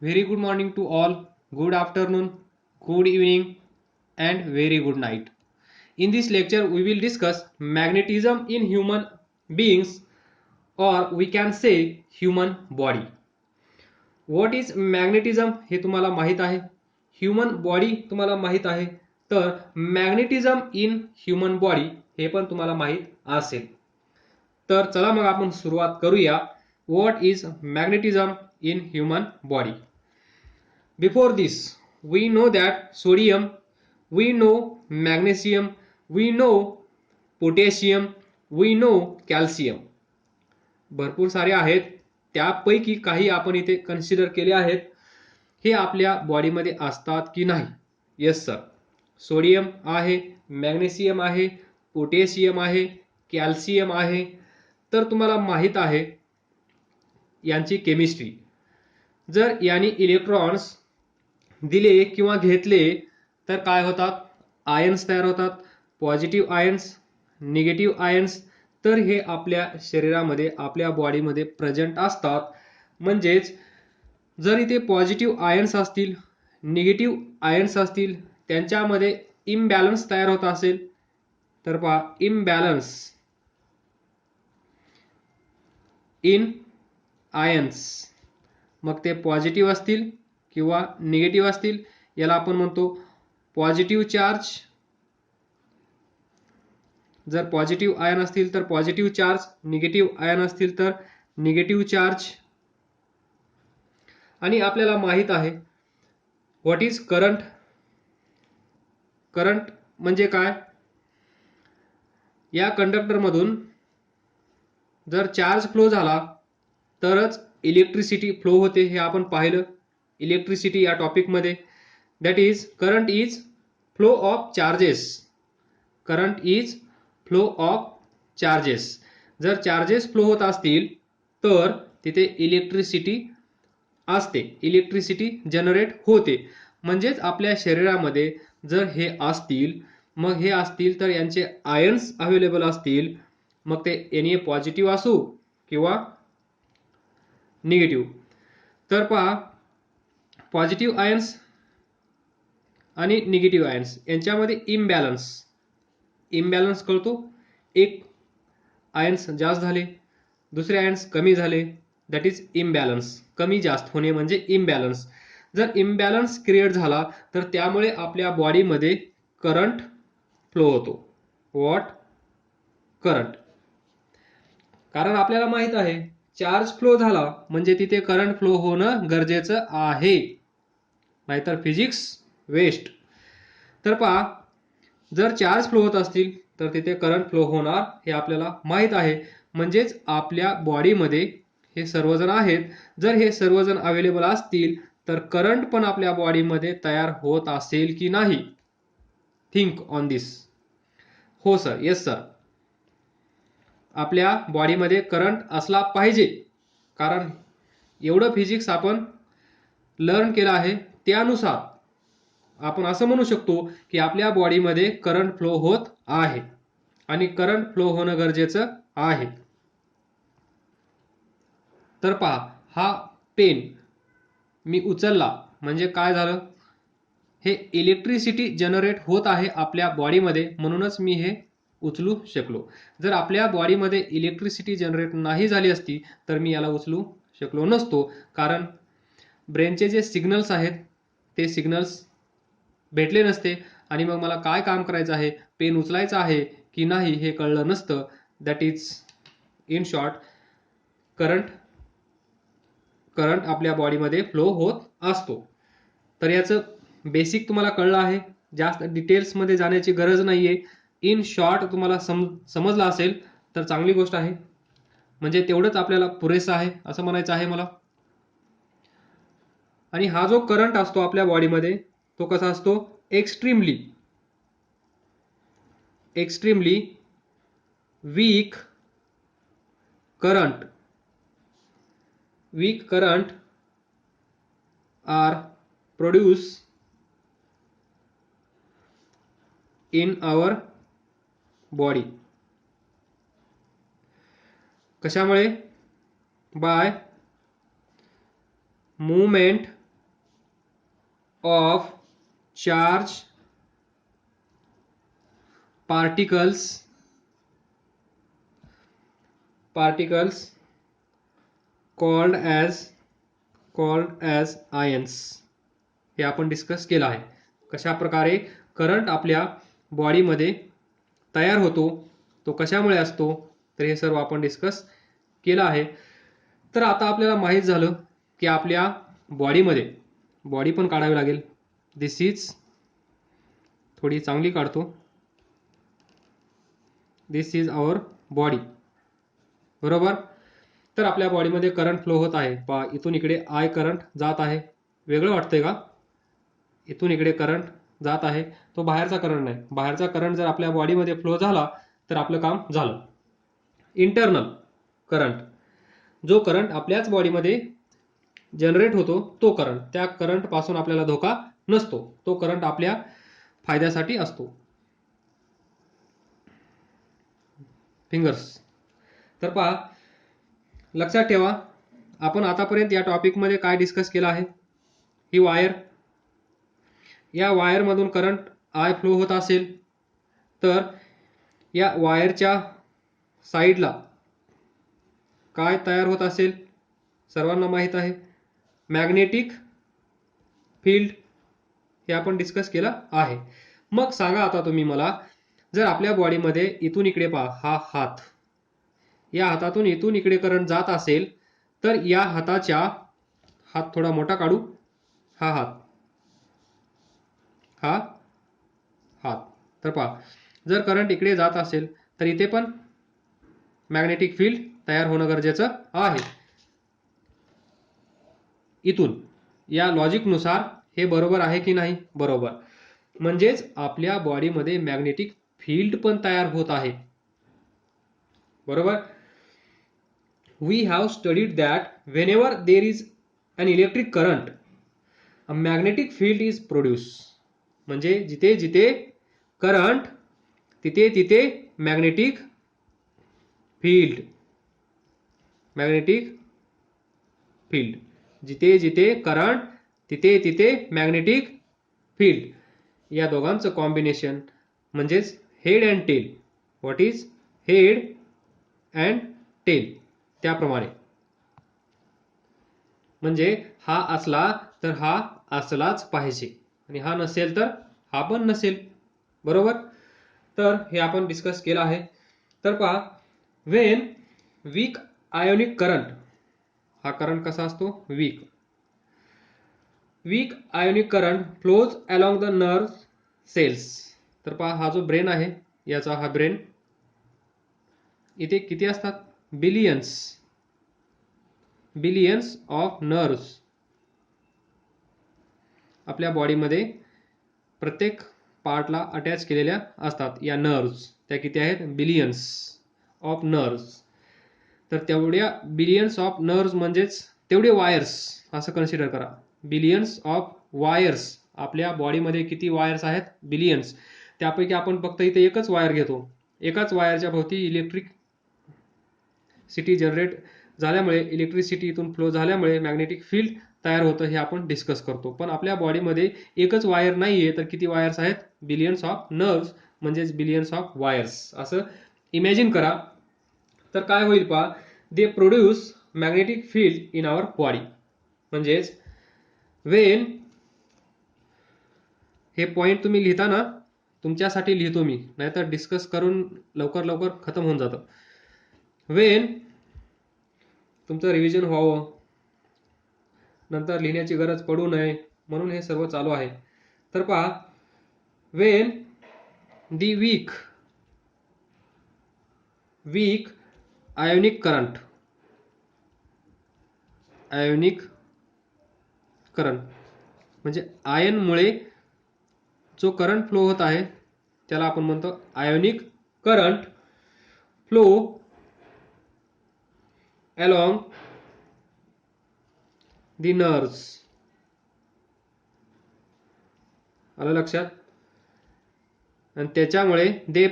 Very good morning to all, good afternoon, good evening, and very good night. In this lecture, we will discuss magnetism in human beings, or we can say human body. What is magnetism हे तुम्हाला माहित आहे. Human body तुम्हाला माहित आहे. तर magnetism in human body हे पण तुम्हाला माहित असेल. तर चला मग आपण सुरुवात करूया. What is magnetism in human body. Before this, we know that sodium, we know magnesium, we know potassium, we know calcium. भरपूर सारे आहेत. त्यापैकी काही आपण इथे कन्सिडर केले आहेत. हे आपल्या बॉडीमध्ये असतात की नाही? Yes sir. सोडियम आहे, मॅग्नेशियम आहे, पोटॅशियम आहे, कॅल्शियम आहे. तर तुम्हाला माहित आहे यांची केमिस्ट्री. जर यांनी इलेक्ट्रॉन्स दिले किंवा घेतले तर काय होतात? आयन्स तयार होतात. Positive ions, negative ions. तर हे आपल्या शरीरामध्ये, आपल्या बॉडीमध्ये प्रेझेंट असतात. म्हणजेच जर इथे पॉझिटिव्ह आयन्स असतील, निगेटिव्ह आयन्स असतील, त्यांच्यामध्ये इम्बॅलन्स तयार होत असेल तर पहा, इम्बॅलन्स इन आयन्स, मग ते पॉझिटिव्ह असतील किंवा निगेटिव्ह असतील, याला आपण म्हणतो पॉझिटिव्ह चार्ज. जर पॉझिटिव्ह आयन असतील तर पॉझिटिव्ह चार्ज, निगेटिव्ह आयन असतील तर निगेटिव्ह चार्ज. आणि आपल्याला माहित आहे व्हॉट इज करंट. करंट म्हणजे काय? या कंडक्टर मधून जर चार्ज फ्लो झाला तरच इलेक्ट्रिसिटी फ्लो होते. हे आपण पाहिलं इलेक्ट्रिसिटी या टॉपिक मध्ये. That is current is flow of charges. Current is flow of charges. जर चार्जेस फ्लो होत असतील तर तिथे इलेक्ट्रिसिटी असते, इलेक्ट्रिसिटी जनरेट होते. म्हणजेच आपल्या शरीरामध्ये जर हे असतील, मग हे असतील तर यांचे आयन्स अवेलेबल असतील. मग ते Na पॉझिटिव्ह असू किंवा निगेटिव्ह. तर पहा, पॉझिटिव्ह आयन्स आणि निगेटिव्ह आयन्स यांच्यामध्ये इम्बॅलन्स. इम्बॅलन्स कळतो. एक आयन्स जास्त झाले, दुसरे आयन्स कमी झाले, दॅट इज इम्बॅलन्स. कमी जास्त होणे म्हणजे इम्बॅलन्स. जर इम्बॅलन्स क्रिएट झाला तर त्यामुळे आपल्या बॉडीमध्ये करंट फ्लो होतो. व्हॉट? करंट. कारण आपल्याला माहित आहे चार्ज फ्लो झाला म्हणजे तिथे करंट फ्लो होणं गरजेचं आहे, नाहीतर फिजिक्स वेस्ट. तर पहा, जर चार्ज फ्लो होत असतील तर तिथे करंट फ्लो होणार हे आपल्याला माहित आहे. म्हणजेच आपल्या बॉडीमध्ये हे सर्वजण आहेत. जर हे सर्वजण अवेलेबल असतील तर करंट पण आपल्या बॉडीमध्ये तयार होत असेल की नाही? थिंक ऑन दिस. हो सर, येस सर. आपल्या बॉडीमध्ये करंट असला पाहिजे. कारण एवढं फिजिक्स आपण लर्न केलं आहे त्यानुसार आपण असं म्हणू शकतो की आपल्या बॉडीमध्ये करंट फ्लो होत आहे आणि करंट फ्लो होणं गरजेचं आहे. तर पहा, हा पेन मी उचलला म्हणजे काय झालं? हे इलेक्ट्रिसिटी जनरेट होत आहे आपल्या बॉडीमध्ये, म्हणूनच मी हे उचलू शकलो. जर आपल्या बॉडीमध्ये इलेक्ट्रिसिटी जनरेट नाही झाली असती तर मी याला उचलू शकलो नसतो. कारण ब्रेनचे जे सिग्नल्स आहेत ते सिग्नल्स भेटले नसते आणि मग मला काय काम करायचं आहे, पेन उचलायचं आहे की नाही हे कळलं नसतं. That is in short current. Current आपल्या बॉडीमध्ये फ्लो होत असतो. तर याचं बेसिक तुम्हाला कळलं आहे. जास्त डिटेल्समध्ये जाण्याची गरज नाहीये. इन शॉर्ट तुम्हाला समजलं असेल तर चांगली गोष्ट आहे. म्हणजे तेवढंच आपल्याला पुरेसं आहे असं म्हणायचं आहे मला. आणि हा जो करंट असतो आपल्या बॉडीमध्ये तो कसा असतो? Extremely extremely weak current. Weak current are produce in our body. कशामुळे? By movement of charge particles called as ions हे आपण डिस्कस केलं आहे. कशा प्रकारे करंट आपल्या बॉडीमध्ये तयार होतो, तो कशामुळे असतो, तर हे सर्व आपण डिस्कस केलं आहे. तर आता आपल्याला माहीत झालं की आपल्या बॉडीमध्ये बॉडी पण काढावी लागेल. दिस इज थोडी चांगली काढतो. दिस इज आवर बॉडी. बरोबर. तर आपल्या बॉडीमध्ये करंट फ्लो होत आहे. पहा इथून इकडे आय करंट जात आहे. वेगळं वाटतंय का? इथून इकडे करंट जात आहे, तो बाहेरचा करंट नाही. बाहेरचा करंट जर आपल्या बॉडीमध्ये फ्लो झाला तर आपलं काम झालं. इंटरनल करंट, जो करंट आपल्याच बॉडीमध्ये जनरेट होतो तो करंट, त्या करंट पासून आपल्याला धोका नसतो. तो करंट आपल्या फायद्यासाठी असतो. फिंगर्स. तर पहा, लक्षात ठेवा, आपण आतापर्यंत या टॉपिकमध्ये काय डिस्कस केलं आहे. ही वायर, या वायर मधून करंट आय फ्लो होत असेल तर या वायरच्या साईडला काय तयार होत असेल, सर्वांना माहित आहे, मॅग्नेटिक फील्ड. हे आपण डिस्कस केलं आहे. मग सांगा आता तुम्ही मला, जर आपल्या बॉडीमध्ये इथून इकडे पहा, हा हात, या हातातून इथून इकडे करंट जात असेल तर या हाताच्या, हात थोडा मोठा काढू, हा हात, हा हात, तर पहा, जर करंट इकडे जात असेल तर इथे पण मॅग्नेटिक फील्ड तयार होणं गरजेचं आहे. इथून या लॉजिक नुसार हे बरोबर आहे की नाही? बरोबर. म्हणजेच आपल्या बॉडीमध्ये मॅग्नेटिक फील्ड पण तयार होत आहे. बरोबर. We have studied that whenever there is an electric current, a magnetic field is produced. म्हणजे जिथे जिथे करंट तिथे तिथे मॅग्नेटिक फील्ड, मॅग्नेटिक फील्ड, जिथे जिथे करंट तिथे तिथे मॅग्नेटिक फील्ड. या दोघांचं कॉम्बिनेशन म्हणजेच head and tail. What is head and tail? त्याप्रमाणे, म्हणजे हा असला तर हा असलाच पाहिजे आणि हा नसेल तर हा पण नसेल. बरोबर. तर हे आपण डिस्कस केलं आहे. तर पहा, वेन वीक आयोनिक करंट, हा करंट कसा असतो? Weak. Weak ionic current flows along the nerve cells. तर पहा, हा जो ब्रेन आहे, याचा हा ब्रेन, इथे किती असतात? बिलियन्स ऑफ नर्व्स आपल्या बॉडीमध्ये प्रत्येक पार्टला अटॅच केलेल्या असतात. या नर्व्स त्या किती आहेत? Billions of nerves. तर तेवढ्या बिलियन्स ऑफ नर्व्स म्हणजेच तेवढे वायर्स असं कन्सिडर करा. Billions of wires. आपल्या बॉडीमध्ये किती वायर्स आहेत? बिलियन्स. त्यापैकी आपण फक्त इथे एकच वायर घेतो. एकाच वायरच्या भोवती इलेक्ट्रिक सिटी जनरेट झाल्यामुळे, इलेक्ट्रिसिटी इथून फ्लो झाल्यामुळे मॅग्नेटिक फील्ड तयार होतं, हे आपण डिस्कस करतो. पण आपल्या बॉडीमध्ये एकच वायर नाहीये, तर किती वायर्स आहेत? बिलियन्स ऑफ नर्व्स म्हणजेच बिलियन्स ऑफ वायर्स असं इमॅजिन करा. तर काय होईल पहा, they produce magnetic field in our body. म्हणजेच वेन, हे पॉइंट तुम्ही लिहिताना तुमच्यासाठी लिहितो मी, नाहीतर डिस्कस करून लवकर लवकर खतम होऊन जातं. वेन, तुमचं रिव्हिजन व्हावं, नंतर लिहिण्याची गरज पडू नये म्हणून हे सर्व चालू आहे. तर पहा, when the weak ionic current म्हणजे आयनमुळे जो करंट फ्लो होत आहे त्याला आपण म्हणतो ionic current flow along the nerves. आलं लक्षात? आणि त्याच्यामुळे they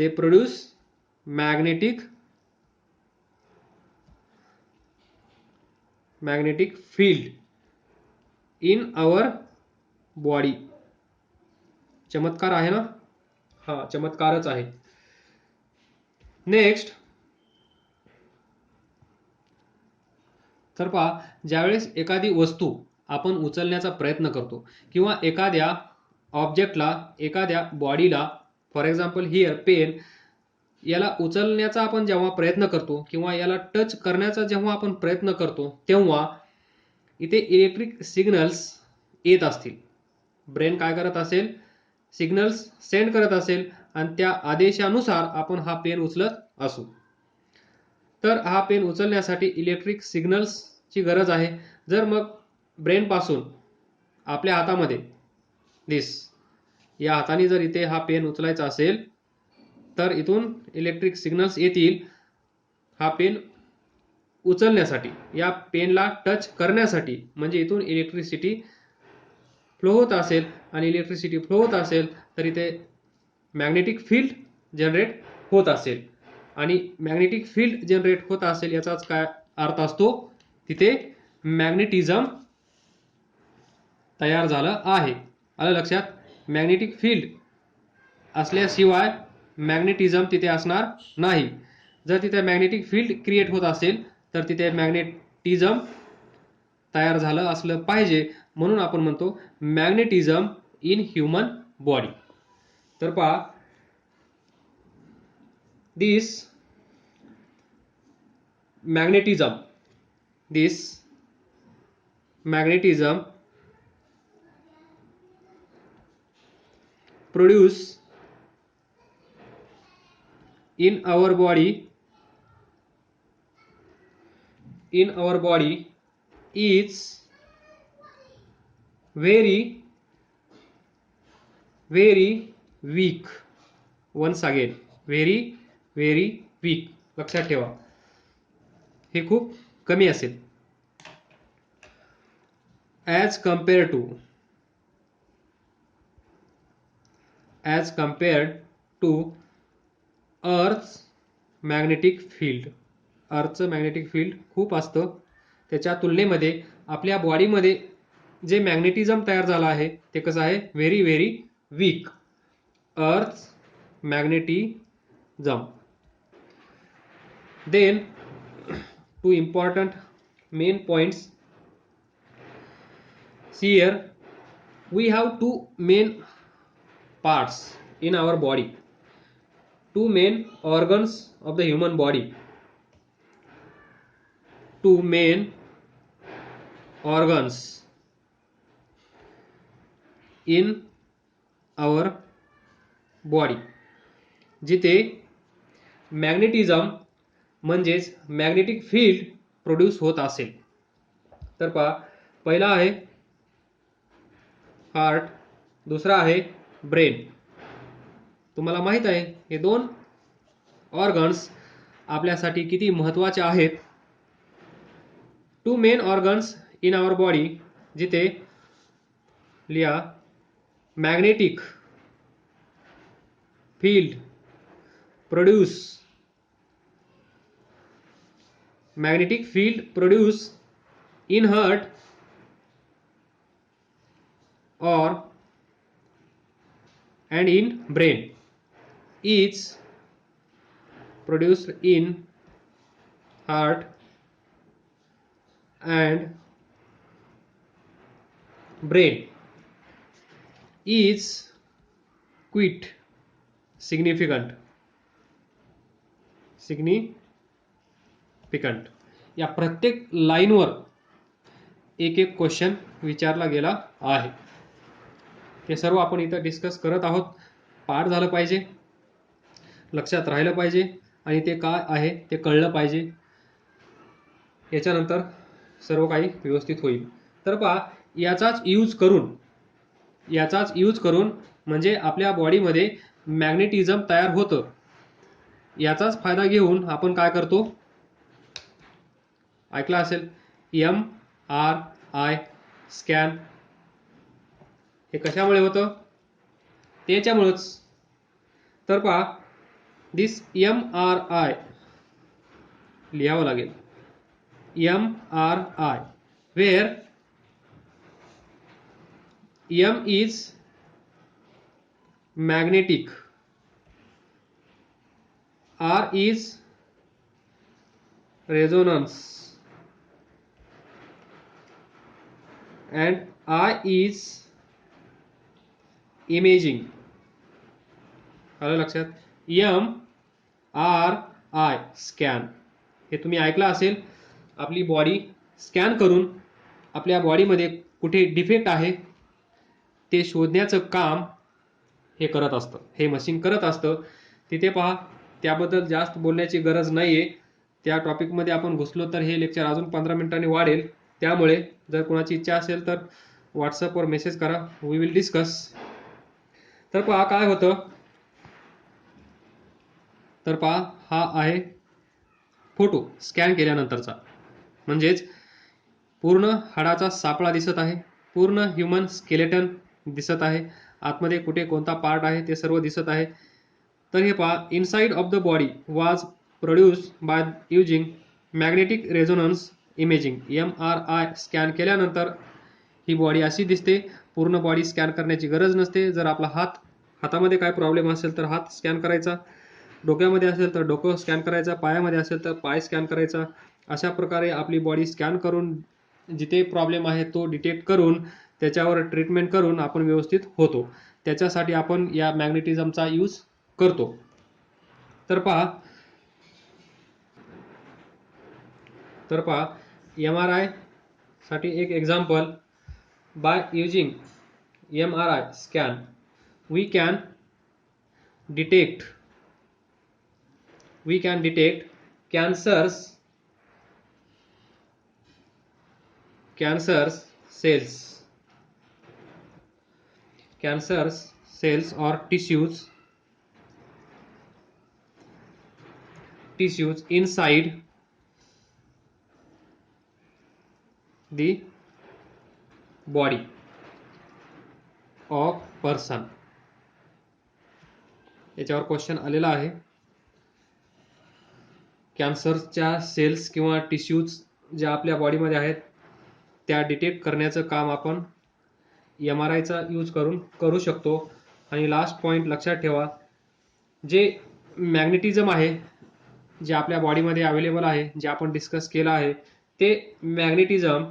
produce magnetic field. In our body. चमत्कार आहे ना? हा, चमत्कारच आहे. नेक्स्ट, तर पहा, ज्यावेळेस एखादी वस्तू आपण उचलण्याचा प्रयत्न करतो किंवा एखाद्या ऑब्जेक्टला, एखाद्या बॉडीला, फॉर एक्झाम्पल हिअर पेन, याला उचलण्याचा आपण जेव्हा प्रयत्न करतो किंवा याला टच करण्याचा जेव्हा आपण प्रयत्न करतो, तेव्हा इथे इलेक्ट्रिक सिग्नल्स येत असतील. ब्रेन काय करत असेल? सिग्नल्स सेंड करत असेल आणि त्या आदेशानुसार आपण हा पेन उचलत असू. तर हा पेन उचलण्यासाठी इलेक्ट्रिक सिग्नल्सची गरज आहे. जर मग ब्रेन पासून आपल्या हातामध्ये या हाताने जर इथे हा पेन उचलायचा असेल तर इथून इलेक्ट्रिक सिग्नल्स येतील हा पेन उचलण्यासाठी, या पेनला टच करण्यासाठी. म्हणजे इथून इलेक्ट्रिसिटी फ्लो होत असेल आणि इलेक्ट्रिसिटी फ्लो होत असेल तर इथे मॅग्नेटिक फील्ड जनरेट होत असेल. आणि मॅग्नेटिक फील्ड जनरेट होत असेल याचाच काय अर्थ असतो? तिथे मॅग्नेटिझम तयार झालं आहे. आलं लक्षात? मॅग्नेटिक फील्ड असल्याशिवाय मॅग्नेटिझम तिथे असणार नाही. जर तिथे मॅग्नेटिक फील्ड क्रिएट होत असेल तर तिथे मॅग्नेटिझम तयार झालं असलं पाहिजे. म्हणून आपण म्हणतो मॅग्नेटिझम इन ह्यूमन बॉडी. तर पहा, दिस magnetism produce in our body is very weak. once again, very weak. लक्षात ठेवा, हे खूप कमी असेल. as compared to Earth's magnetic field. अर्थचं मॅग्नेटिक फील्ड खूप असतं. त्याच्या तुलनेमध्ये आपल्या बॉडीमध्ये जे मॅग्नेटिझम तयार झालं आहे ते कसं आहे? Very weak. Earth's magnetism. Then two important main points. Here we have two main parts in our body, two main organs of the human body, two main organs in our body जिथे magnetism म्हणजेच magnetic field produce होत असेल. तर पहा, पहिला आहे heart, दुसरा आहे ब्रेन. तुम्हाला माहित आहे हे दोन ऑर्गन्स आपल्यासाठी किती महत्त्वाचे आहेत. Two main organs in our body जिथे लिहा magnetic field produce in heart and in brain is produced in heart and brain is quite significant. या प्रत्येक लाईनवर एक क्वेश्चन विचारला गेला आहे. ते सर्व आपण इथं डिस्कस करत आहोत. पाठ झालं पाहिजे, लक्षात राहिलं पाहिजे आणि ते काय आहे ते कळलं पाहिजे. याच्यानंतर सर्व काही व्यवस्थित होईल. तर पहा, याचाच यूज करून म्हणजे आपल्या बॉडीमध्ये मॅग्नेटिझम तयार होतं. याचाच फायदा घेऊन आपण काय करतो? ऐकलं असेल MRI स्कॅन. हे कशामुळे होतं? त्याच्यामुळेच. तर पहा, दिस MRI लिहावं लागेल. MRI where M is magnetic, R is resonance, and I is imaging. आलं लक्षात? MRI स्कॅन, हे तुम्ही ऐकलं असेल. आपली बॉडी स्कॅन करून आपल्या बॉडीमध्ये कुठे डिफेक्ट आहे ते शोधण्याचं काम हे करत असतं, हे मशीन करत असतं. तिथे पहा, त्याबद्दल जास्त बोलण्याची गरज नाही आहे. त्या टॉपिकमध्ये आपण घुसलो तर हे लेक्चर अजून 15 मिनिटांनी वाढेल. त्यामुळे जर कोणाची इच्छा असेल तर व्हॉट्सअपवर मेसेज करा, वी विल डिस्कस. तर पहा काय होतं. तर पहा, हा आहे फोटो स्कॅन केल्यानंतरचा, म्हणजेच पूर्ण हाडाचा सापळा दिसत आहे, पूर्ण ह्युमन स्केलेटन दिसत आहे, आतमध्ये कुठे कोणता पार्ट आहे ते सर्व दिसत आहे. तर हे पहा, इनसाइड ऑफ द बॉडी वाज produce by using magnetic resonance imaging. MRI scan केल्यानंतर ही बॉडी अशी दिसते. पूर्ण बॉडी स्कॅन करण्याची गरज नसते. जर आपला हातामध्ये काय प्रॉब्लेम असेल तर हात स्कॅन करायचा, डोक्यामध्ये असेल तर डोकं स्कॅन करायचा, पायामध्ये असेल तर पाय स्कॅन करायचा. अशा प्रकारे आपली बॉडी स्कॅन करून जिथे प्रॉब्लेम आहे तो डिटेक्ट करून त्याच्यावर ट्रीटमेंट करून आपण व्यवस्थित होतो. त्याच्यासाठी आपण या मॅग्नेटिझमचा यूज करतो. तर पहा MRI साठी एक example. By using MRI scan we can detect cancer cells or tissues inside the body of person. याच्यावर क्वेश्चन आलेला आहे. कॅन्सरच्या सेल्स किंवा टिश्यूज ज्या आपल्या बॉडीमध्ये आहेत त्या डिटेक्ट करण्याचं काम आपण MRI चा यूज करून करू शकतो. आणि लास्ट पॉइंट लक्षात ठेवा, जे मॅग्नेटिझम आहे जे आपल्या बॉडीमध्ये अवेलेबल आहे, जे आपण डिस्कस केलं आहे, ते magnetism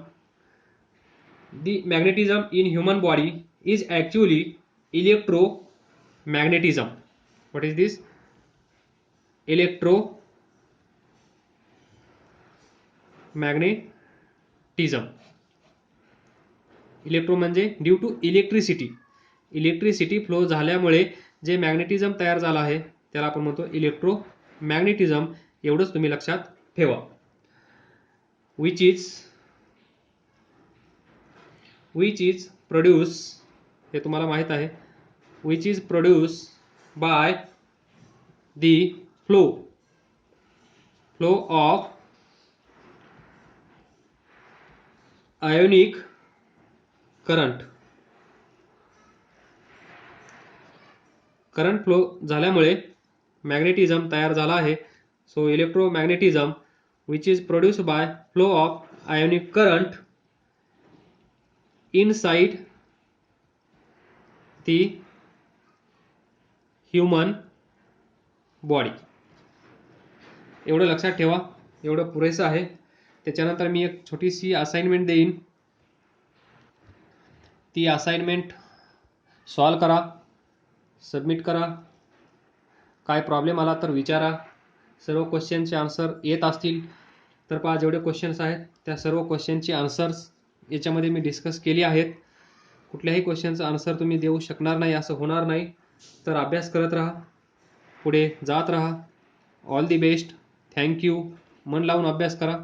in human body is actually electromagnetism. What is this? Electromagnetism. Electro म्हणजे ड्यू टू इलेक्ट्रिसिटी फ्लो झाल्यामुळे जे मॅग्नेटिझम तयार झाला आहे त्याला आपण म्हणतो इलेक्ट्रोमॅग्नेटिझम. एवढंच तुम्ही लक्षात ठेवा. which is produce, हे तुम्हाला माहित आहे, which is produced by the flow of ionic current flow झाल्यामुळे मॅग्नेटिझम तयार झाला आहे. So electromagnetism which is produced by flow of ionic current inside the human body. एवढं लक्षात ठेवा, एवढं पुरेसं आहे. त्याच्यानंतर मी एक छोटीशी असाइनमेंट देईन. ती असाइनमेंट सॉल्व करा, सबमिट करा. काय प्रॉब्लेम आला तर विचारा. सर्व क्वेश्चनचे आन्सर येत असतील तर पहा, जेवढे क्वेश्चन्स आहेत त्या सर्व क्वेश्चनची आन्सर्स याच्यामध्ये मी डिस्कस केली आहेत. कुठल्याही क्वेश्चनचा आन्सर तुम्ही देऊ शकणार नाही असं होणार नाही. तर अभ्यास करत राहा, पुढे जात राहा. All the best. थँक्यू. मन लावून अभ्यास करा.